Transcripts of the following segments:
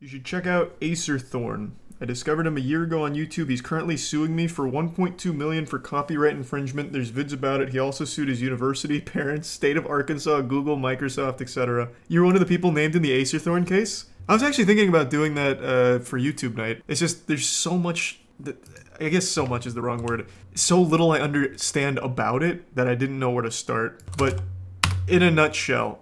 You should check out Acerthorn. I discovered him a year ago on YouTube. He's currently suing me for $1.2 million for copyright infringement. There's vids about it. He also sued his university, parents, state of Arkansas, Google, Microsoft, etc. You're one of the people named in the Acerthorn case? I was actually thinking about doing that for YouTube night. It's just, there's so much, I guess so much is the wrong word. So little I understand about it that I didn't know where to start. But in a nutshell,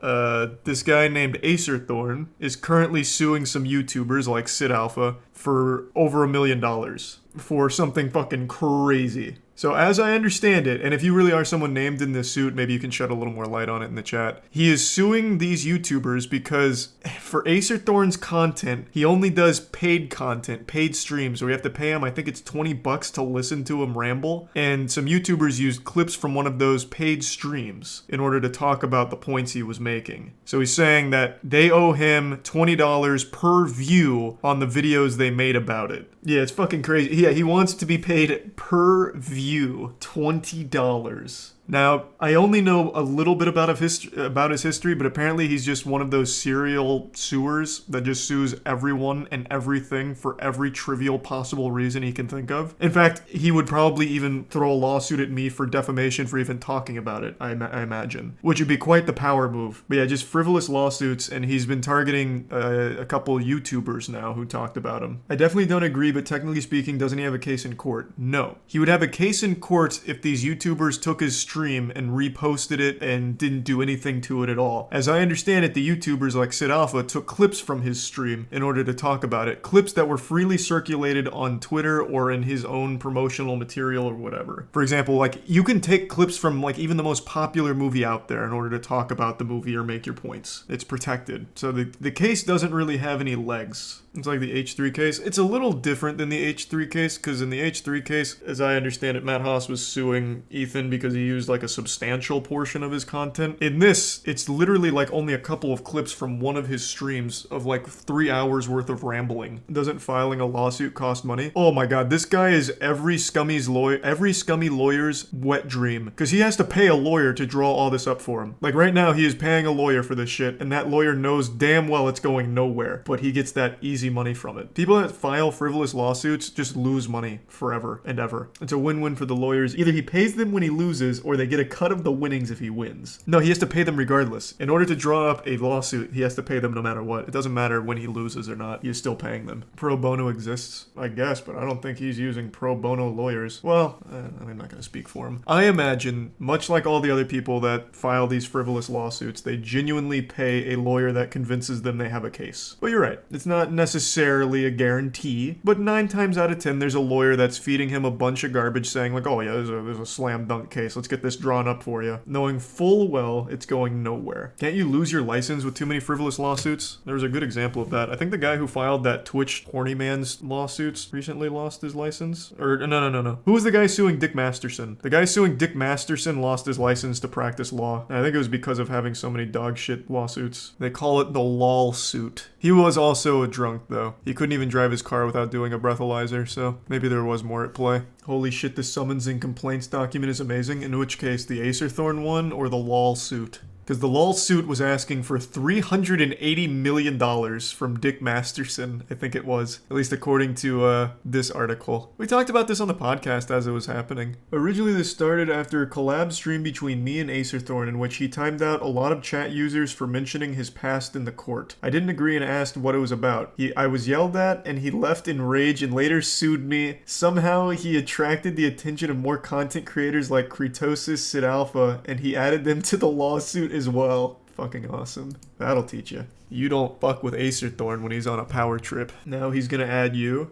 this guy named Acerthorn is currently suing some YouTubers like Sid Alpha for over $1 million for something fucking crazy. So as I understand it, and if you really are someone named in this suit, maybe you can shed a little more light on it in the chat. He is suing these YouTubers because for Acerthorn's content, he only does paid content, paid streams, where you have to pay him, I think it's $20 to listen to him ramble. And some YouTubers used clips from one of those paid streams in order to talk about the points he was making. So he's saying that they owe him $20 per view on the videos they made about it. Yeah, it's fucking crazy. Yeah, he wants to be paid per view, $20. Now, I only know a little bit about his history, but apparently he's just one of those serial suers that just sues everyone and everything for every trivial possible reason he can think of. In fact, he would probably even throw a lawsuit at me for defamation for even talking about it, I imagine, which would be quite the power move. But yeah, just frivolous lawsuits, and he's been targeting a couple YouTubers now who talked about him. I definitely don't agree, but technically speaking, doesn't he have a case in court? No. He would have a case in court if these YouTubers took his stream and reposted it and didn't do anything to it at all. As I understand it, the YouTubers like Sid Alpha took clips from his stream in order to talk about it. Clips that were freely circulated on Twitter or in his own promotional material or whatever. For example, like you can take clips from like even the most popular movie out there in order to talk about the movie or make your points. It's protected. So the case doesn't really have any legs. It's like the H3 case. It's a little different than the H3 case because in the H3 case, as I understand it, Matt Haas was suing Ethan because he used like a substantial portion of his content. In this, it's literally like only a couple of clips from one of his streams of like 3 hours worth of rambling. Doesn't filing a lawsuit cost money? Oh my god, this guy is every scummy lawyer's wet dream because he has to pay a lawyer to draw all this up for him. Like right now, he is paying a lawyer for this shit and that lawyer knows damn well it's going nowhere, but he gets that easy money from it. People that file frivolous lawsuits just lose money forever and ever. It's a win-win for the lawyers. Either he pays them when he loses or they get a cut of the winnings if he wins. No, he has to pay them regardless. In order to draw up a lawsuit, he has to pay them no matter what. It doesn't matter when he loses or not. He's still paying them. Pro bono exists, I guess, but I don't think he's using pro bono lawyers. Well, I'm not going to speak for him. I imagine, much like all the other people that file these frivolous lawsuits, they genuinely pay a lawyer that convinces them they have a case. But you're right. It's not necessarily a guarantee, but 9 times out of 10, there's a lawyer that's feeding him a bunch of garbage saying like, oh yeah, there's a slam dunk case. Let's get this drawn up for you, knowing full well it's going nowhere. Can't you lose your license with too many frivolous lawsuits? There was a good example of that. I think the guy who filed that Twitch horny man's lawsuits recently lost his license. Or no. Who was the guy suing Dick Masterson? The guy suing Dick Masterson lost his license to practice law. And I think it was because of having so many dog shit lawsuits. They call it the lol suit. He was also a drunk though. He couldn't even drive his car without doing a breathalyzer, so maybe there was more at play. Holy shit, this summons and complaints document is amazing. In which case, the Acerthorn one or the lol suit? Because the lol suit was asking for $380 million from Dick Masterson, I think it was. At least according to this article. We talked about this on the podcast as it was happening. Originally this started after a collab stream between me and Acerthorn in which he timed out a lot of chat users for mentioning his past in the court. I didn't agree and asked what it was about. I was yelled at and he left in rage and later sued me. Somehow he attracted the attention of more content creators like Kretosis, Sid Alpha, and he added them to the lawsuit as well. Fucking awesome. That'll teach you. You don't fuck with Acerthorn when he's on a power trip. Now he's gonna add you.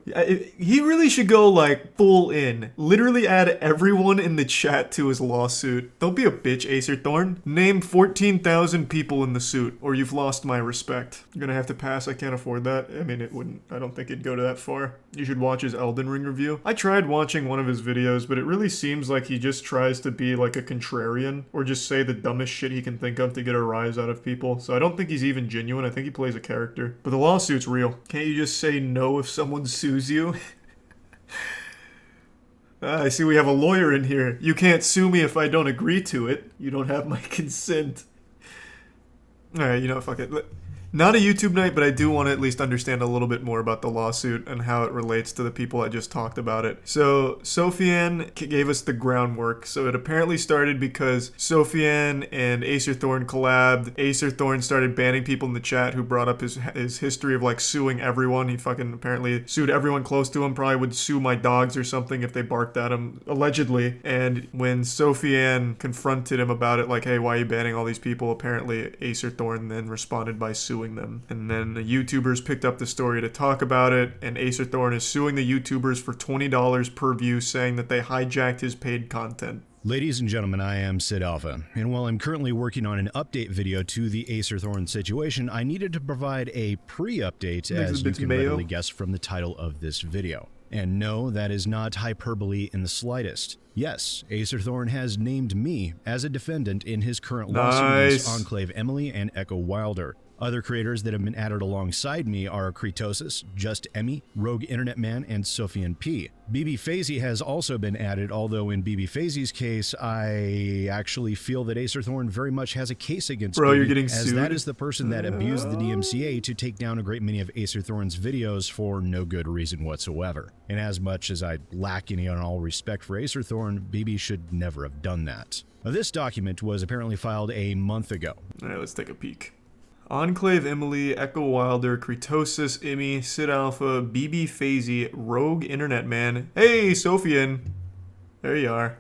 He really should go like full in. Literally add everyone in the chat to his lawsuit. Don't be a bitch, Acerthorn. Name 14,000 people in the suit or you've lost my respect. You're gonna have to pass. I can't afford that. I mean, it wouldn't. I don't think it'd go to that far. You should watch his Elden Ring review. I tried watching one of his videos, but it really seems like he just tries to be like a contrarian or just say the dumbest shit he can think of to get a rise out of people. So I don't think he's even genuine. I think he plays a character. But the lawsuit's real. Can't you just say no if someone sues you? I see we have a lawyer in here. You can't sue me if I don't agree to it. You don't have my consent. Alright, you know, fuck it. Not a YouTube night, but I do want to at least understand a little bit more about the lawsuit and how it relates to the people I just talked about it. So Sophian gave us the groundwork. So it apparently started because Sophian and Acerthorn collabed. Acerthorn started banning people in the chat who brought up his history of like suing everyone. He fucking apparently sued everyone close to him. Probably would sue my dogs or something if they barked at him, allegedly. And when Sophian confronted him about it, like, hey, why are you banning all these people? Apparently Acerthorn then responded by suing them. And then the YouTubers picked up the story to talk about it, and Acerthorn is suing the YouTubers for $20 per view, saying that they hijacked his paid content. Ladies and gentlemen, I am Sid Alpha, and while I'm currently working on an update video to the Acerthorn situation, I needed to provide a pre-update, as you can readily guess from the title of this video. And no, that is not hyperbole in the slightest. Yes, Acerthorn has named me as a defendant in his current lawsuit against Enclave Emily and Echo Wilder. Other creators that have been added alongside me are Kretosis, Just Emmy, Rogue Internet Man, and Sophian P. BB Fazy has also been added, although in BB Fazy's case, I actually feel that Acerthorn very much has a case against Bro, BB, you're getting as sued? that is the person that abused the DMCA to take down a great many of Acerthorn's videos for no good reason whatsoever. And as much as I lack any and all respect for Acerthorn, BB should never have done that. Now, this document was apparently filed a month ago. Alright, let's take a peek. Enclave Emily, Echo Wilder, Kretosis, Emmy, Sid Alpha, BB Fazy, Rogue Internet Man. Hey, Sophian! There you are.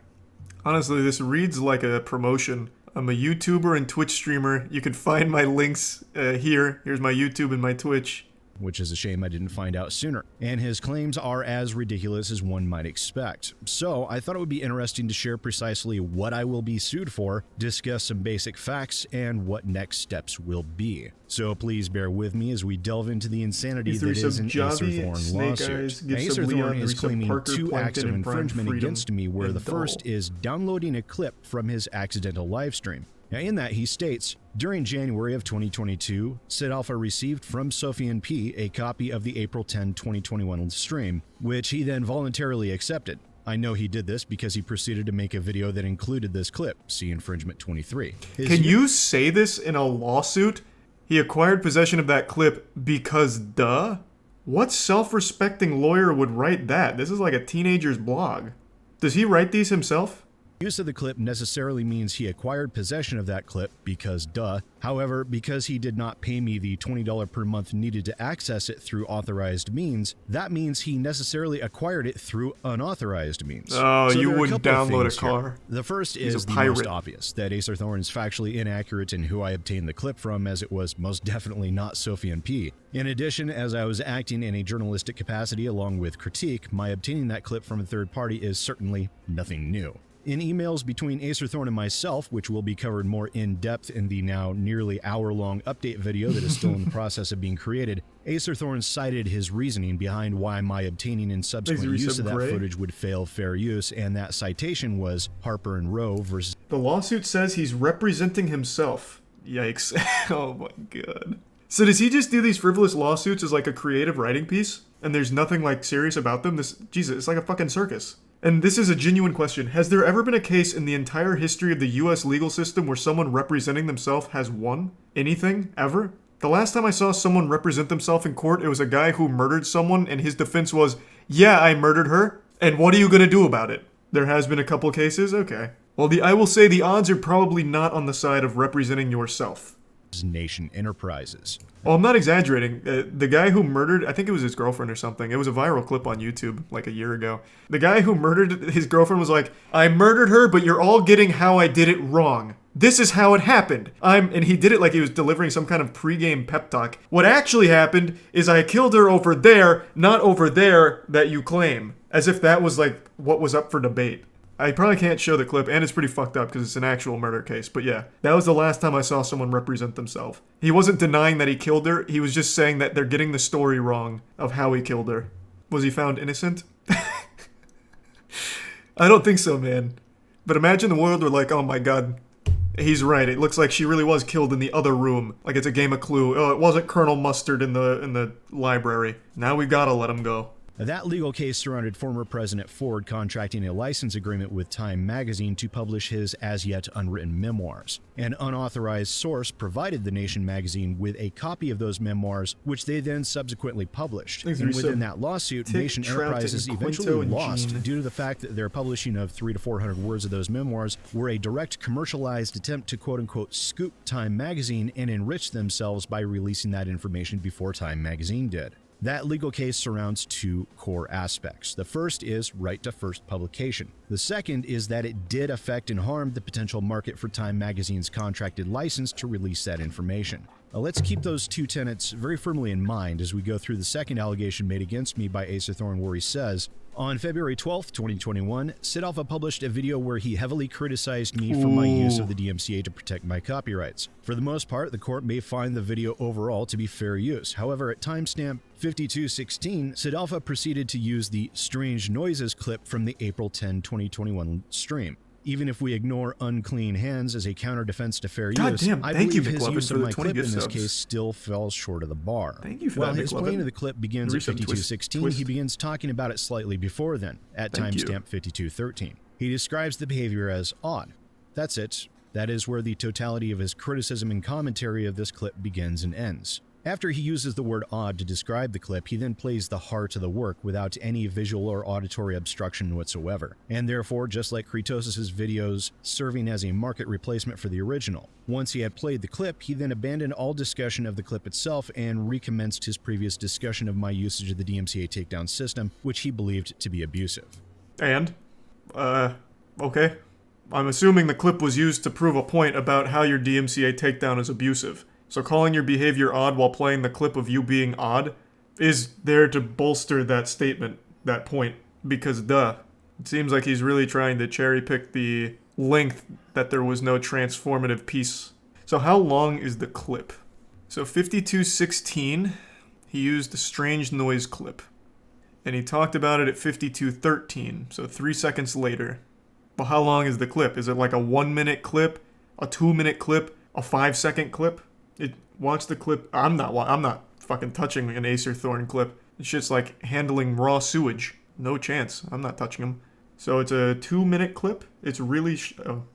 Honestly, this reads like a promotion. I'm a YouTuber and Twitch streamer. You can find my links here. Here's my YouTube and my Twitch. Which is a shame I didn't find out sooner. And his claims are as ridiculous as one might expect. So I thought it would be interesting to share precisely what I will be sued for, discuss some basic facts, and what next steps will be. So please bear with me as we delve into the insanity that is an Acerthorn lawsuit. Acerthorn is claiming 2 acts of infringement against me, where the first is downloading a clip from his accidental livestream. Now, in that, he states, during January of 2022, Sid Alpha received from Sophian P a copy of the April 10, 2021 stream, which he then voluntarily accepted. I know he did this because he proceeded to make a video that included this clip. See Infringement 23. Can you say this in a lawsuit? He acquired possession of that clip because duh? What self-respecting lawyer would write that? This is like a teenager's blog. Does he write these himself? Use of the clip necessarily means he acquired possession of that clip because duh. However, because he did not pay me the $20 per month needed to access it through authorized means, that means he necessarily acquired it through unauthorized means. Oh, so you wouldn't download a car. Here. The first is the most obvious, that Acerthorn is factually inaccurate in who I obtained the clip from, as it was most definitely not Sophian P. In addition, as I was acting in a journalistic capacity along with critique, my obtaining that clip from a third party is certainly nothing new. In emails between Acerthorn and myself, which will be covered more in depth in the now nearly hour-long update video that is still in the process of being created, Acerthorn cited his reasoning behind why my obtaining and subsequent use of that footage would fail fair use, and that citation was Harper and Rowe versus... The lawsuit says he's representing himself. Yikes. Oh my god. So does he just do these frivolous lawsuits as like a creative writing piece? And there's nothing like serious about them? Jesus, it's like a fucking circus. And this is a genuine question. Has there ever been a case in the entire history of the US legal system where someone representing themselves has won anything, ever? The last time I saw someone represent themselves in court, it was a guy who murdered someone, and his defense was, yeah, I murdered her, and what are you gonna do about it? There has been a couple cases? Okay. Well, I will say the odds are probably not on the side of representing yourself. Nation Enterprises. Well, I'm not exaggerating. The guy who murdered, I think it was his girlfriend or something. It was a viral clip on YouTube like a year ago. The guy who murdered his girlfriend was like, I murdered her, but you're all getting how I did it wrong. This is how it happened. And he did it like he was delivering some kind of pregame pep talk. What actually happened is I killed her over there, not over there that you claim. As if that was like what was up for debate. I probably can't show the clip, and it's pretty fucked up because it's an actual murder case. But yeah, that was the last time I saw someone represent themselves. He wasn't denying that he killed her. He was just saying that they're getting the story wrong of how he killed her. Was he found innocent? I don't think so, man. But imagine the world were like, oh my god, he's right. It looks like she really was killed in the other room. Like it's a game of Clue. Oh, it wasn't Colonel Mustard in the library. Now we gotta let him go. That legal case surrounded former President Ford contracting a license agreement with Time magazine to publish his as-yet unwritten memoirs. An unauthorized source provided The Nation magazine with a copy of those memoirs, which they then subsequently published. And within that lawsuit, Nation Enterprises eventually lost due to the fact that their publishing of 300 to 400 words of those memoirs were a direct commercialized attempt to quote-unquote scoop Time magazine and enrich themselves by releasing that information before Time magazine did. That legal case surrounds two core aspects. The first is right to first publication. The second is that it did affect and harm the potential market for Time magazine's contracted license to release that information. Now, let's keep those two tenets very firmly in mind as we go through the second allegation made against me by Acerthorn, where he says, on February 12th, 2021, Sid Alpha published a video where he heavily criticized me for my use of the DMCA to protect my copyrights. For the most part, the court may find the video overall to be fair use. However, at timestamp 52:16, Sid Alpha proceeded to use the Strange Noises clip from the April 10, 2021 stream. Even if we ignore unclean hands as a counter-defense to fair use, I believe his use of my clip in this case still falls short of the bar. Thank you for While that, his playing of the clip begins at 52:16, he begins talking about it slightly before then, at timestamp 52:13. He describes the behavior as odd. That's it. That is where the totality of his criticism and commentary of this clip begins and ends. After he uses the word odd to describe the clip, he then plays the heart of the work without any visual or auditory obstruction whatsoever, and therefore, just like Kratos' videos, serving as a market replacement for the original. Once he had played the clip, he then abandoned all discussion of the clip itself and recommenced his previous discussion of my usage of the DMCA takedown system, which he believed to be abusive. And? Okay. I'm assuming the clip was used to prove a point about how your DMCA takedown is abusive. So calling your behavior odd while playing the clip of you being odd is there to bolster that statement, that point, because duh. It seems like he's really trying to cherry pick the length that there was no transformative piece. So how long is the clip? So 52:16, he used the Strange Noise clip. And he talked about it at 52:13, so 3 seconds later. But how long is the clip? Is it like a 1 minute clip, a 2 minute clip, a 5 second clip? Watch the clip. I'm not fucking touching an Acerthorn clip. It's just like handling raw sewage. No chance. I'm not touching them. So it's a 2 minute clip. It's really,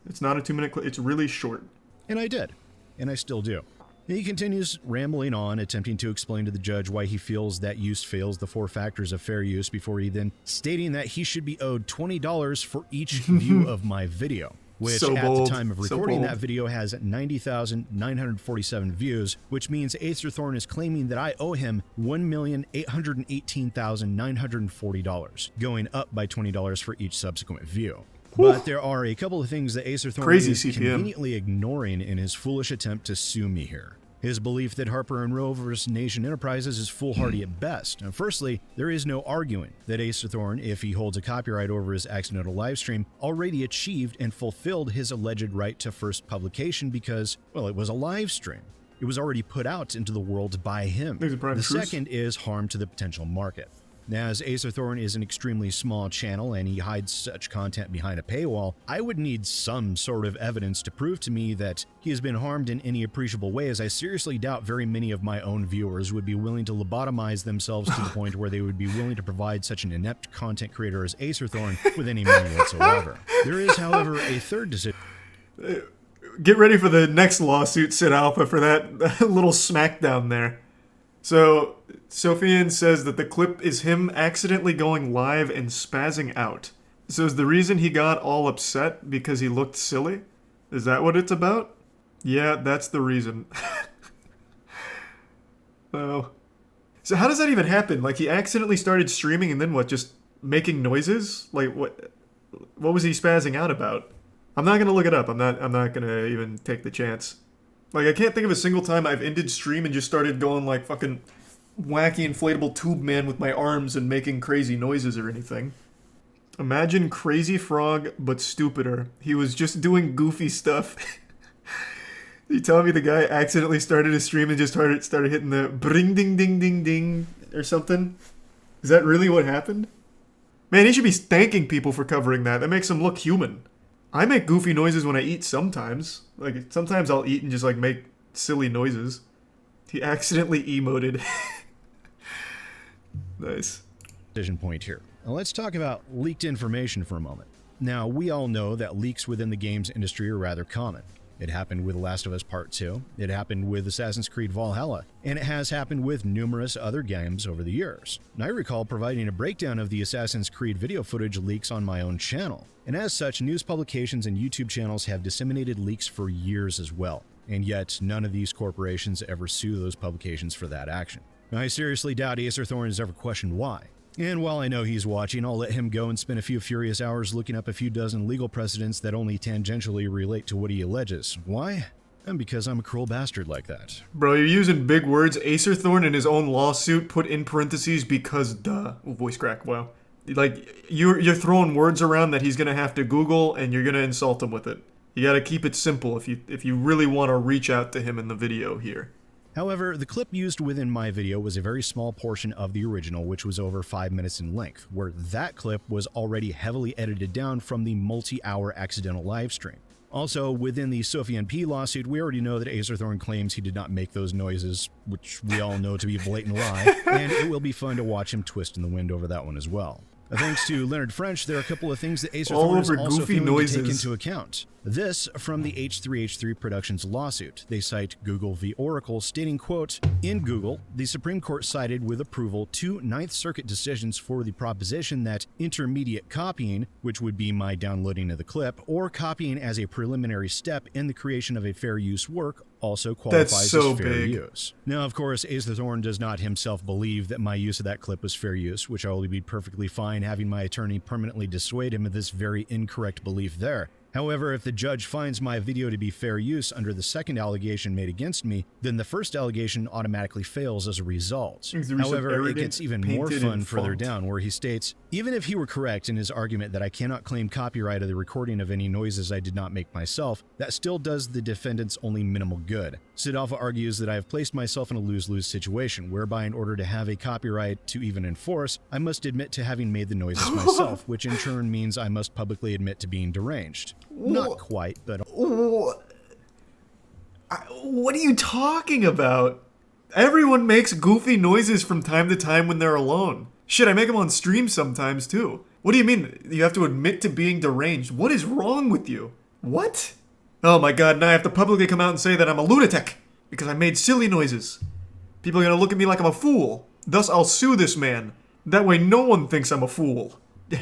it's not a 2 minute clip. It's really short. And I did. And I still do. He continues rambling on, attempting to explain to the judge why he feels that use fails the 4 factors of fair use before he then stating that he should be owed $20 for each view of my video. Which at the time of recording that video has 90,947 views, which means Acerthorn is claiming that I owe him $1,818,940, going up by $20 for each subsequent view. But there are a couple of things that Acerthorn is conveniently ignoring in his foolish attempt to sue me here. His belief that Harper & Row vs. Nation Enterprises is foolhardy at best. And firstly, there is no arguing that Acerthorn, if he holds a copyright over his accidental livestream, already achieved and fulfilled his alleged right to first publication because, well, it was a live stream. It was already put out into the world by him. The second is harm to the potential market. Now, as Acerthorn is an extremely small channel and he hides such content behind a paywall, I would need some sort of evidence to prove to me that he has been harmed in any appreciable way, as I seriously doubt very many of my own viewers would be willing to lobotomize themselves to the point where they would be willing to provide such an inept content creator as Acerthorn with any money whatsoever. There is, however, a third decision. Get ready for the next lawsuit, Sid Alpha, for that little smackdown there. So, Sophian says that the clip is him accidentally going live and spazzing out. So is the reason he got all upset because he looked silly? Is that what it's about? Yeah, that's the reason. Oh. So how does that even happen? Like, he accidentally started streaming and then what, just making noises? Like, what was he spazzing out about? I'm not gonna look it up. I'm not gonna even take the chance. Like, I can't think of a single time I've ended stream and just started going like fucking wacky inflatable tube man with my arms and making crazy noises or anything. Imagine Crazy Frog, but stupider. He was just doing goofy stuff. You tell me the guy accidentally started his stream and just started hitting the bring ding ding ding ding or something? Is that really what happened? Man, he should be thanking people for covering that. That makes him look human. I make goofy noises when I eat sometimes. Like, sometimes I'll eat and just, like, make silly noises. He accidentally emoted. Nice. decision point here. Now let's talk about leaked information for a moment. Now, we all know that leaks within the games industry are rather common. It happened with The Last of Us Part 2, it happened with Assassin's Creed Valhalla, and it has happened with numerous other games over the years. And I recall providing a breakdown of the Assassin's Creed video footage leaks on my own channel. And as such, news publications and YouTube channels have disseminated leaks for years as well. And yet, none of these corporations ever sue those publications for that action. Now, I seriously doubt Acerthorn has ever questioned why. And while I know he's watching, I'll let him go and spend a few furious hours looking up a few dozen legal precedents that only tangentially relate to what he alleges. Why? And because I'm a cruel bastard like that. Bro, you're using big words. Acerthorn in his own lawsuit put in parentheses because duh. Oh, voice crack, wow. Like, you're throwing words around that he's gonna have to Google and you're gonna insult him with it. You gotta keep it simple if you really want to reach out to him in the video here. However, the clip used within my video was a very small portion of the original, which was over 5 minutes in length, where that clip was already heavily edited down from the multi-hour accidental livestream. Also, within the Sophie NP lawsuit, we already know that Acerthorn claims he did not make those noises, which we all know to be a blatant lie, and it will be fun to watch him twist in the wind over that one as well. Thanks to Leonard French, there are a couple of things that Acerthorn is also failing to take into account. This from the H3H3 Productions lawsuit. They cite Google v. Oracle, stating, quote, "In Google, the Supreme Court cited with approval 2 Ninth Circuit decisions for the proposition that intermediate copying, which would be my downloading of the clip, or copying as a preliminary step in the creation of a fair use work also qualifies as fair use." Now, of course, Acerthorn does not himself believe that my use of that clip was fair use, which I will be perfectly fine having my attorney permanently dissuade him of this very incorrect belief there. However, if the judge finds my video to be fair use under the second allegation made against me, then the first allegation automatically fails as a result. However, it gets even more fun further down, where he states, "Even if he were correct in his argument that I cannot claim copyright of the recording of any noises I did not make myself, that still does the defendants only minimal good. Sidalpha argues that I have placed myself in a lose-lose situation, whereby in order to have a copyright to even enforce, I must admit to having made the noises myself, which in turn means I must publicly admit to being deranged." Not quite, but... What are you talking about? Everyone makes goofy noises from time to time when they're alone. Shit, I make them on stream sometimes too. What do you mean you have to admit to being deranged? What is wrong with you? What? Oh my god, now I have to publicly come out and say that I'm a lunatic because I made silly noises. People are gonna look at me like I'm a fool. Thus, I'll sue this man. That way no one thinks I'm a fool.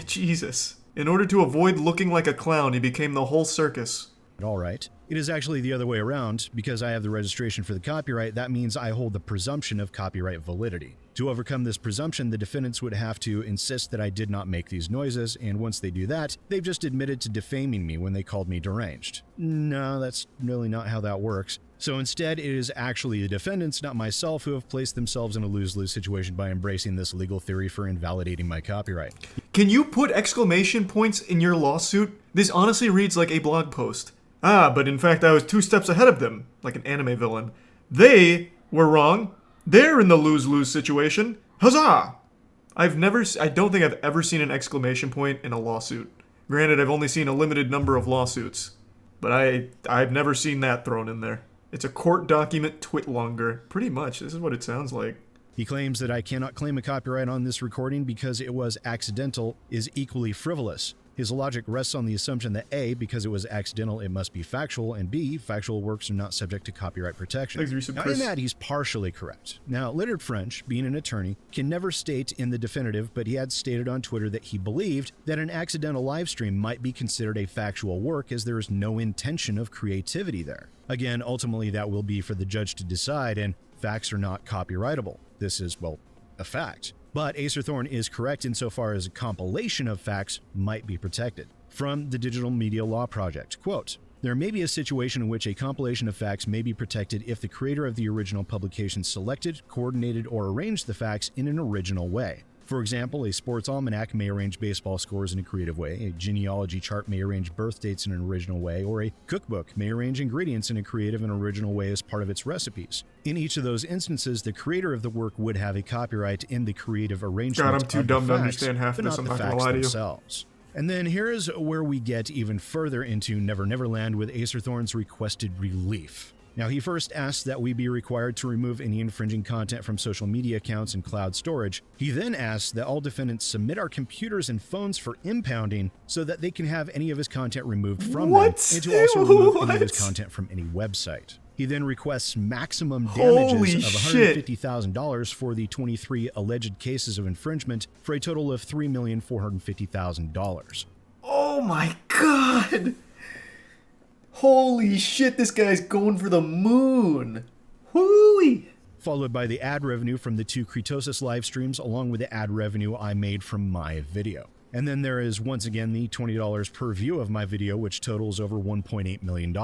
Jesus. In order to avoid looking like a clown, he became the whole circus. All right. It is actually the other way around. Because I have the registration for the copyright, that means I hold the presumption of copyright validity. To overcome this presumption, the defendants would have to insist that I did not make these noises, and once they do that, they've just admitted to defaming me when they called me deranged. No, that's really not how that works. So instead, it is actually the defendants, not myself, who have placed themselves in a lose-lose situation by embracing this legal theory for invalidating my copyright. Can you put exclamation points in your lawsuit? This honestly reads like a blog post. Ah, but in fact I was 2 steps ahead of them, like an anime villain. They were wrong. They're in the lose-lose situation. Huzzah! I don't think I've ever seen an exclamation point in a lawsuit. Granted, I've only seen a limited number of lawsuits, but I've never seen that thrown in there. It's a court document twit longer. Pretty much, this is what it sounds like. He claims that I cannot claim a copyright on this recording because it was accidental is equally frivolous. His logic rests on the assumption that A, because it was accidental, it must be factual, and B, factual works are not subject to copyright protection. Now, in that, he's partially correct. Now, Leonard French, being an attorney, can never state in the definitive, but he had stated on Twitter that he believed that an accidental live stream might be considered a factual work as there is no intention of creativity there. Again, ultimately, that will be for the judge to decide, and facts are not copyrightable. This is, well, a fact. But Acerthorn is correct insofar as a compilation of facts might be protected. From the Digital Media Law Project, quote, "There may be a situation in which a compilation of facts may be protected if the creator of the original publication selected, coordinated, or arranged the facts in an original way. For example, a sports almanac may arrange baseball scores in a creative way, a genealogy chart may arrange birth dates in an original way, or a cookbook may arrange ingredients in a creative and original way as part of its recipes. In each of those instances, the creator of the work would have a copyright in the creative arrangement God, I'm too dumb to understand half but this. not I'm the not gonna facts lie to you. themselves." And then here's where we get even further into Never Never Land with Acerthorn's requested relief. Now, he first asked that we be required to remove any infringing content from social media accounts and cloud storage. He then asked that all defendants submit our computers and phones for impounding so that they can have any of his content removed from them, and to also remove any of his content from any website. He then requests maximum damages of $150,000 for the 23 alleged cases of infringement for a total of $3,450,000. Oh my god! Holy shit, this guy's going for the moon! Whoo-wee! Followed by the ad revenue from the 2 Kritosis live streams, along with the ad revenue I made from my video. And then there is once again the $20 per view of my video, which totals over $1.8 million.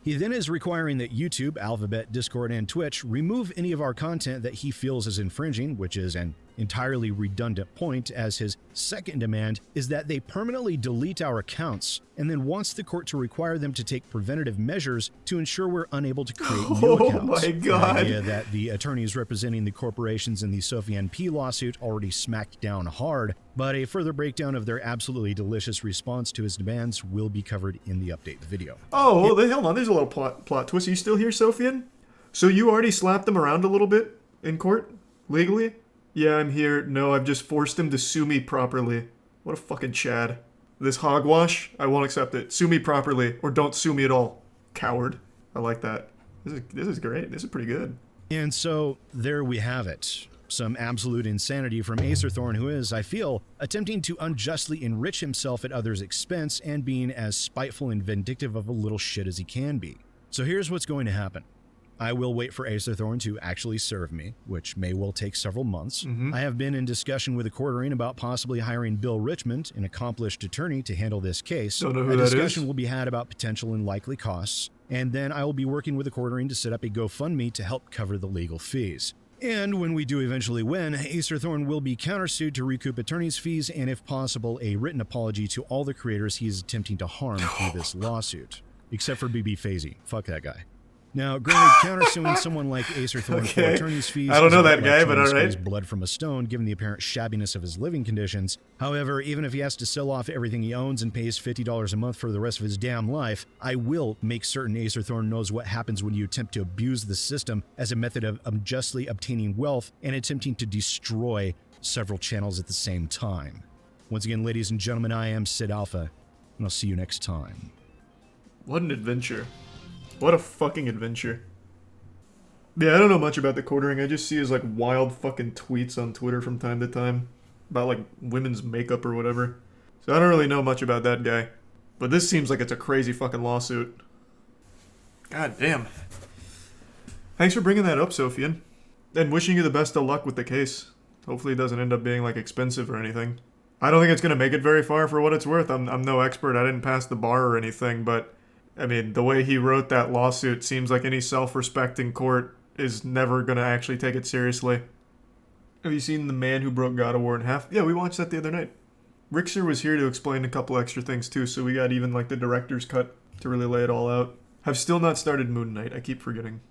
He then is requiring that YouTube, Alphabet, Discord, and Twitch remove any of our content that he feels is infringing, which is an entirely redundant point, as his second demand is that they permanently delete our accounts, and then wants the court to require them to take preventative measures to ensure we're unable to create new accounts. Oh my god! The idea that the attorneys representing the corporations in the Sofian P lawsuit already smacked down hard, but a further breakdown of their absolutely delicious response to his demands will be covered in the update video. Oh, well, hold on, there's a little plot twist. Are you still here, Sofian? So you already slapped him around a little bit in court? Legally? Yeah, I'm here. No, I've just forced him to sue me properly. What a fucking Chad. This hogwash, I won't accept it. Sue me properly, or don't sue me at all. Coward. I like that. This is great. This is pretty good. And so, there we have it. Some absolute insanity from Acerthorn, who is, I feel, attempting to unjustly enrich himself at others' expense and being as spiteful and vindictive of a little shit as he can be. So here's what's going to happen. I will wait for Acerthorn to actually serve me, which may well take several months. I have been in discussion with the court about possibly hiring Bill Richmond, an accomplished attorney, to handle this case. Don't know who a that discussion is. will be had about potential and likely costs, and then I will be working with the court to set up a GoFundMe to help cover the legal fees. And when we do eventually win, Acerthorn will be countersued to recoup attorney's fees and, if possible, a written apology to all the creators he is attempting to harm through this lawsuit. Except for BB Fazy. Fuck that guy. Now, granted, countersuing someone like Acerthorn for attorney's fees I don't know is that like guy, trying but to alright. squeeze blood from a stone, given the apparent shabbiness of his living conditions. However, even if he has to sell off everything he owns and pays $50 a month for the rest of his damn life, I will make certain Acerthorn knows what happens when you attempt to abuse the system as a method of unjustly obtaining wealth and attempting to destroy several channels at the same time. Once again, ladies and gentlemen, I am Sid Alpha, and I'll see you next time. What an adventure. What a fucking adventure. Yeah, I don't know much about the quartering. I just see his like wild fucking tweets on Twitter from time to time about like women's makeup or whatever. So I don't really know much about that guy. But this seems like it's a crazy fucking lawsuit. God damn. Thanks for bringing that up, Sofian. And wishing you the best of luck with the case. Hopefully it doesn't end up being like expensive or anything. I don't think it's going to make it very far for what it's worth. I'm no expert. I didn't pass the bar or anything, but I mean, the way he wrote that lawsuit seems like any self-respecting court is never going to actually take it seriously. Have you seen The Man Who Broke God of War in Half? Yeah, we watched that the other night. Rixer was here to explain a couple extra things too, so we got even like the director's cut to really lay it all out. I've still not started Moon Knight. I keep forgetting.